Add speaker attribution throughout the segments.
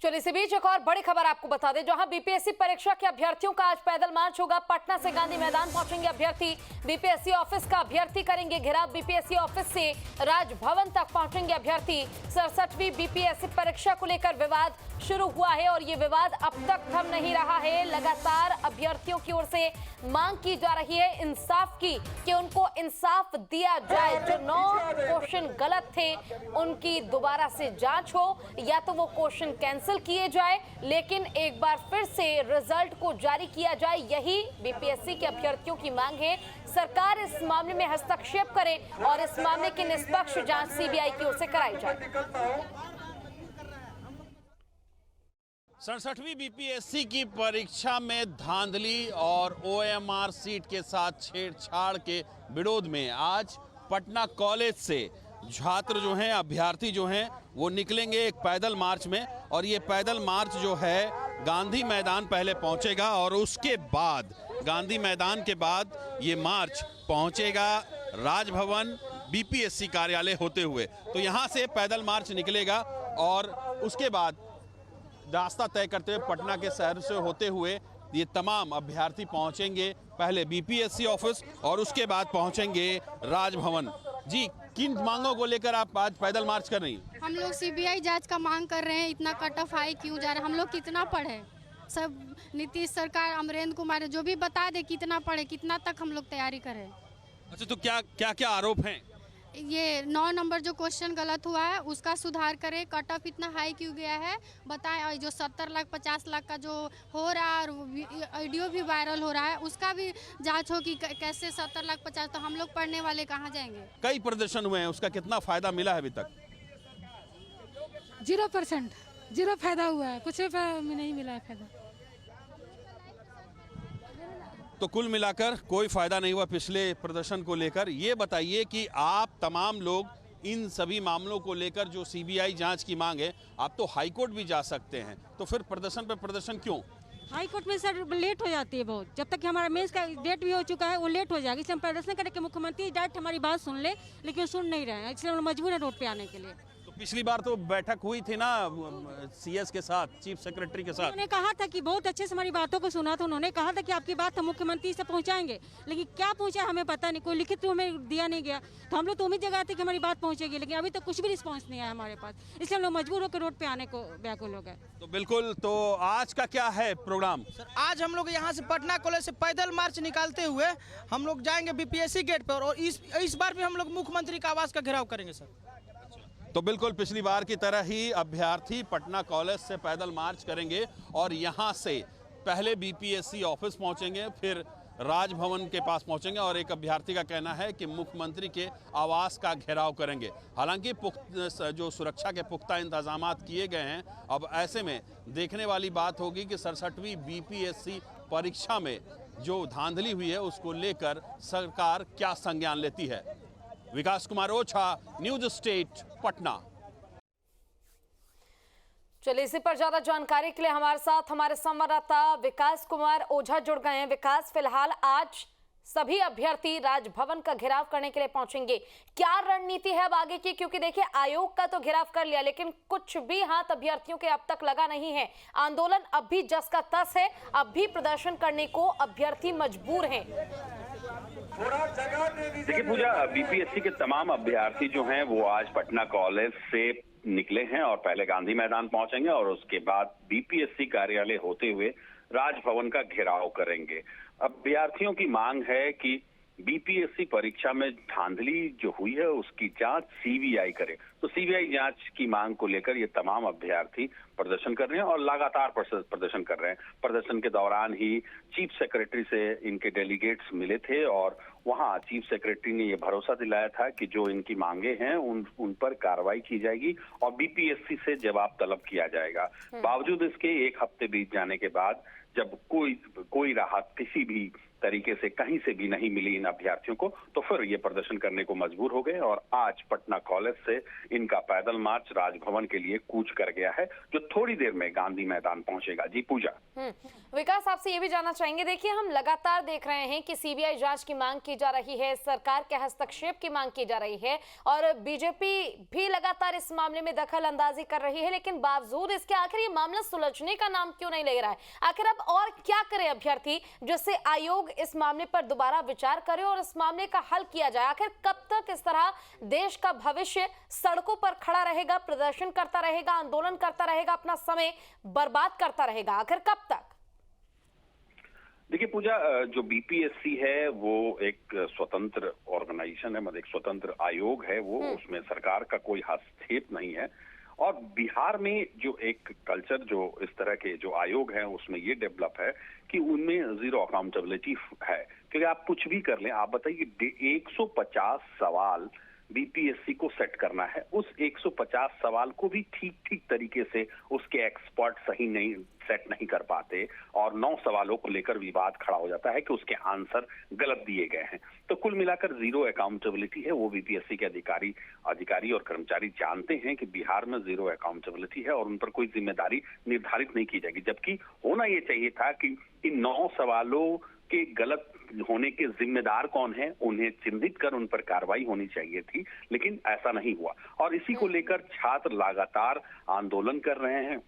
Speaker 1: चलिए इसी बीच एक और बड़ी खबर आपको बता दें, जहां बीपीएससी परीक्षा के अभ्यर्थियों का आज पैदल मार्च होगा। पटना से गांधी मैदान पहुंचेंगे अभ्यर्थी। बीपीएससी ऑफिस का अभ्यर्थी करेंगे घेराव। बीपीएससी ऑफिस से राजभवन तक पहुंचेंगे अभ्यर्थी। 67वीं बीपीएससी परीक्षा को लेकर विवाद शुरू हुआ है और ये विवाद अब तक थम नहीं रहा है। लगातार अभ्यर्थियों की ओर से मांग की जा रही है इंसाफ की, कि उनको इंसाफ दिया जाए। जो 9 क्वेश्चन गलत थे उनकी दोबारा से जांच हो, या तो वो क्वेश्चन कैंसिल किए जाए, लेकिन एक बार फिर से रिजल्ट को जारी किया जाए। यही बीपीएससी के अभ्यर्थियों की मांग है। सरकार इस मामले में हस्तक्षेप करे और इस मामले की निष्पक्ष जांच सीबीआई की ओर से कराई जाए।
Speaker 2: 67वीं बीपीएससी की परीक्षा में धांधली और ओएमआर सीट के साथ छेड़छाड़ के विरोध में आज पटना कॉलेज से छात्र जो हैं, अभ्यर्थी जो हैं, वो निकलेंगे एक पैदल मार्च में। और ये पैदल मार्च जो है गांधी मैदान पहले पहुंचेगा और उसके बाद गांधी मैदान के बाद ये मार्च पहुंचेगा राजभवन बीपीएससी कार्यालय होते हुए। तो यहाँ से पैदल मार्च निकलेगा और उसके बाद रास्ता तय करते हुए पटना के शहर से होते हुए ये तमाम अभ्यर्थी पहुंचेंगे पहले बीपीएससी ऑफिस और उसके बाद पहुंचेंगे राजभवन। जी, किन मांगों को लेकर आप आज पैदल मार्च कर रही हैं?
Speaker 3: हम लोग सीबीआई जांच का मांग कर रहे हैं। इतना कट ऑफ हाई क्यों जा रहा है? हम लोग कितना पढ़े, सब नीतीश सरकार, अमरेंद्र कुमार जो भी बता दे कितना पढ़े, कितना तक हम लोग तैयारी करें।
Speaker 2: अच्छा, तो क्या आरोप हैं?
Speaker 3: ये 9 नंबर जो क्वेश्चन गलत हुआ है उसका सुधार करें। कट ऑफ इतना हाई क्यों गया है बताएं। और जो 70 लाख 50 लाख का जो हो रहा है और वीडियो भी वायरल हो रहा है, उसका भी जांच हो कि कैसे 70 लाख 50। तो हम लोग पढ़ने वाले कहाँ जाएंगे?
Speaker 2: कई प्रदर्शन हुए हैं, उसका कितना फायदा मिला है अभी तक?
Speaker 4: 0%, 0 फायदा हुआ है, कुछ भी नहीं मिला है फायदा।
Speaker 2: तो कुल मिलाकर कोई फायदा नहीं हुआ पिछले प्रदर्शन को लेकर। ये बताइए कि आप तमाम लोग इन सभी मामलों को लेकर जो सीबीआई जांच की मांग है, आप तो हाई कोर्ट भी जा सकते हैं, तो फिर प्रदर्शन पर प्रदर्शन क्यों?
Speaker 4: हाई कोर्ट में सर लेट हो जाती है बहुत। जब तक कि हमारा मेंस का डेट भी हो चुका है वो लेट हो जाएगा। इसलिए हम प्रदर्शन करें कि मुख्यमंत्री डायरेक्ट हमारी बात सुन ले, लेकिन सुन नहीं रहे हैं, इसलिए हम मजबूर है रोड पे आने के लिए।
Speaker 2: पिछली बार तो बैठक हुई थी ना सीएस के साथ, चीफ सेक्रेटरी के साथ।
Speaker 4: उन्होंने कहा था कि बहुत अच्छे से हमारी बातों को सुना था। उन्होंने कहा था कि आपकी बात हम मुख्यमंत्री से पहुंचाएंगे, लेकिन क्या पहुंचा हमें पता नहीं। कोई लिखित रूप में दिया नहीं गया। तो हम लोग तो उम्मीद जगह थे कि हमारी बात पहुंचेगी, लेकिन अभी तक कुछ भी रिस्पॉन्स नहीं आया हमारे पास। इसलिए हम लोग मजबूर होकर रोड पे आने को व्याकुल हो गए।
Speaker 2: तो बिल्कुल, तो आज का क्या है प्रोग्राम?
Speaker 5: सर, आज हम लोग यहाँ से पटना कॉलेज से पैदल मार्च निकालते हुए हम लोग जाएंगे बीपीएससी गेट पर और इस बार भी हम लोग मुख्यमंत्री का आवास का घेराव करेंगे सर।
Speaker 2: तो बिल्कुल पिछली बार की तरह ही अभ्यर्थी पटना कॉलेज से पैदल मार्च करेंगे और यहाँ से पहले बीपीएससी ऑफिस पहुँचेंगे, फिर राजभवन के पास पहुँचेंगे और एक अभ्यर्थी का कहना है कि मुख्यमंत्री के आवास का घेराव करेंगे। हालांकि जो सुरक्षा के पुख्ता इंतजाम किए गए हैं, अब ऐसे में देखने वाली बात होगी कि 67वीं बीपीएससी परीक्षा में जो धांधली हुई है उसको लेकर सरकार क्या संज्ञान लेती है। विकास कुमार ओझा, न्यूज स्टेट, पटना।
Speaker 1: चलिए इसी पर ज्यादा जानकारी के लिए हमारे साथ हमारे संवाददाता विकास कुमार ओझा जुड़ गए हैं। विकास, फिलहाल आज सभी अभ्यर्थी राजभवन का घेराव करने के लिए पहुंचेंगे, क्या रणनीति है अब आगे की? क्योंकि देखिए, आयोग का तो घेराव कर लिया, लेकिन कुछ भी हाथ अभ्यर्थियों के अब तक लगा नहीं है। आंदोलन अब भी जस का तस है, अब भी प्रदर्शन करने को अभ्यर्थी मजबूर हैं।
Speaker 6: देखिए पूजा, बीपीएससी के तमाम अभ्यर्थी जो हैं वो आज पटना कॉलेज से निकले हैं और पहले गांधी मैदान पहुंचेंगे और उसके बाद बीपीएससी कार्यालय होते हुए राजभवन का घेराव करेंगे। अभ्यर्थियों की मांग है कि बीपीएससी परीक्षा में धांधली जो हुई है उसकी जांच सीबीआई करे। तो सीबीआई जांच की मांग को लेकर ये तमाम अभ्यर्थी प्रदर्शन कर रहे हैं और लगातार प्रदर्शन कर रहे हैं। प्रदर्शन के दौरान ही चीफ सेक्रेटरी से इनके डेलीगेट्स मिले थे और वहां चीफ सेक्रेटरी ने ये भरोसा दिलाया था कि जो इनकी मांगे हैं उन पर कार्रवाई की जाएगी और बीपीएससी से जवाब तलब किया जाएगा। बावजूद इसके 1 हफ्ते बीत जाने के बाद जब कोई राहत किसी भी तरीके से कहीं से भी नहीं मिली इन अभ्यर्थियों को, तो फिर ये प्रदर्शन करने को मजबूर हो गए और आज पटना कॉलेज से इनका पैदल मार्च राजभवन के लिए कूच कर गया है, जो थोड़ी देर में गांधी मैदान पहुंचेगा। जी पूजा।
Speaker 1: विकास, आपसे ये भी जानना चाहेंगे, देखिए हम लगातार देख रहे हैं कि सीबीआई जांच की मांग की जा रही है, सरकार के हस्तक्षेप की मांग की जा रही है और बीजेपी भी लगातार इस मामले में दखल अंदाजी कर रही है, लेकिन बावजूद इसके आखिर ये मामला सुलझने का नाम क्यों नहीं ले रहा है? आखिर अब और क्या करे अभ्यर्थी जिससे आयोग इस मामले पर दोबारा विचार करे और इस मामले का हल किया जाए? आखिर कब तक इस तरह देश का भविष्य सड़कों पर खड़ा रहेगा, प्रदर्शन करता रहेगा, आंदोलन करता रहेगा, अपना समय बर्बाद करता रहेगा? आखिर कब तक?
Speaker 6: देखिए पूजा, जो बीपीएससी है वो एक स्वतंत्र ऑर्गेनाइजेशन है, मतलब एक स्वतंत्र आयोग है, वो उसमें सरकार का कोई हस्तक्षेप नहीं है। और बिहार में जो एक कल्चर, जो इस तरह के जो आयोग हैं, उसमें ये डेवलप है कि उनमें जीरो अकाउंटेबिलिटी है, क्योंकि आप कुछ भी कर लें। आप बताइए 150 सवाल बीपीएससी को सेट करना है, उस 150 सवाल को भी ठीक ठीक तरीके से उसके एक्सपर्ट सही नहीं सेट नहीं कर पाते और 9 सवालों को लेकर विवाद खड़ा हो जाता है कि उसके आंसर गलत दिए गए हैं। तो कुल मिलाकर जीरो अकाउंटेबिलिटी है। वो बीपीएससी के अधिकारी और कर्मचारी जानते हैं कि बिहार में जीरो अकाउंटेबिलिटी है और उन पर कोई जिम्मेदारी निर्धारित नहीं की जाएगी, जबकि होना ये चाहिए था कि इन 9 सवालों के गलत होने के जिम्मेदार कौन है, उन्हें चिन्हित कर उन पर कार्रवाई होनी चाहिए थी, लेकिन ऐसा नहीं हुआ। और इसी को लेकर छात्र लगातार आंदोलन कर रहे हैं,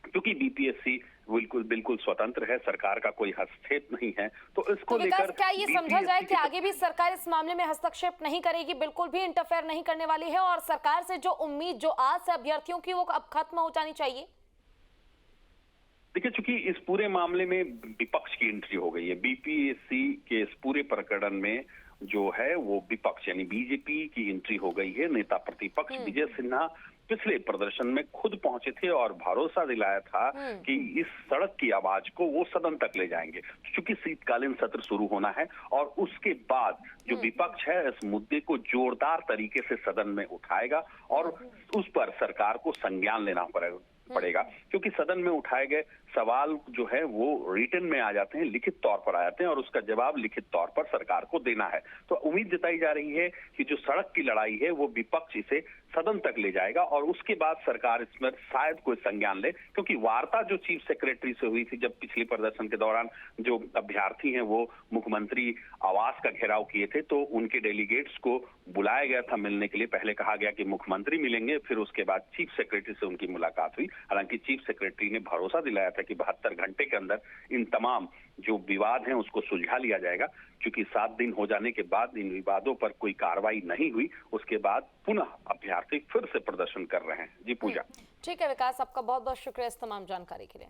Speaker 6: क्योंकि बीपीएससी बिल्कुल स्वतंत्र है, सरकार का कोई हस्तक्षेप नहीं है। तो इसको लेकर
Speaker 1: क्या ये समझा जाए कि आगे भी सरकार इस मामले में हस्तक्षेप नहीं करेगी, बिल्कुल भी इंटरफेयर नहीं करने वाली है और सरकार से जो उम्मीद, जो आस है अभ्यर्थियों की, वो अब खत्म हो जानी चाहिए?
Speaker 6: देखिए, चूंकि इस पूरे मामले में विपक्ष की एंट्री हो गई है, बीपीएससी के इस पूरे प्रकरण में जो है वो विपक्ष यानी बीजेपी की एंट्री हो गई है। नेता प्रतिपक्ष विजय सिन्हा पिछले प्रदर्शन में खुद पहुंचे थे और भरोसा दिलाया था कि इस सड़क की आवाज को वो सदन तक ले जाएंगे, क्योंकि शीतकालीन सत्र शुरू होना है और उसके बाद जो विपक्ष है इस मुद्दे को जोरदार तरीके से सदन में उठाएगा और उस पर सरकार को संज्ञान लेना पड़ेगा, क्योंकि सदन में उठाए गए सवाल जो है वो रिटन में आ जाते हैं, लिखित तौर पर आ जाते हैं और उसका जवाब लिखित तौर पर सरकार को देना है। तो उम्मीद जताई जा रही है कि जो सड़क की लड़ाई है वो विपक्ष इसे सदन तक ले जाएगा और उसके बाद सरकार इसमें शायद कोई संज्ञान ले, क्योंकि वार्ता जो चीफ सेक्रेटरी से हुई थी जब पिछले प्रदर्शन के दौरान जो अभ्यर्थी हैं वो मुख्यमंत्री आवास का घेराव किए थे, तो उनके डेलीगेट्स को बुलाया गया था मिलने के लिए। पहले कहा गया कि मुख्यमंत्री मिलेंगे, फिर उसके बाद चीफ सेक्रेटरी से उनकी मुलाकात हुई। हालांकि चीफ सेक्रेटरी ने भरोसा दिलाया था कि 72 घंटे के अंदर इन तमाम जो विवाद हैं उसको सुलझा लिया जाएगा, क्योंकि 7 दिन हो जाने के बाद इन विवादों पर कोई कार्रवाई नहीं हुई। उसके बाद पुनः अभ्यर्थी फिर से प्रदर्शन कर रहे हैं। जी पूजा।
Speaker 1: ठीक है विकास, आपका बहुत बहुत शुक्रिया इस तमाम जानकारी के लिए।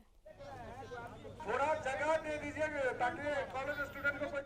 Speaker 7: थोड़ा जगह दे दीजिए ताकि कॉलेज स्टूडेंट को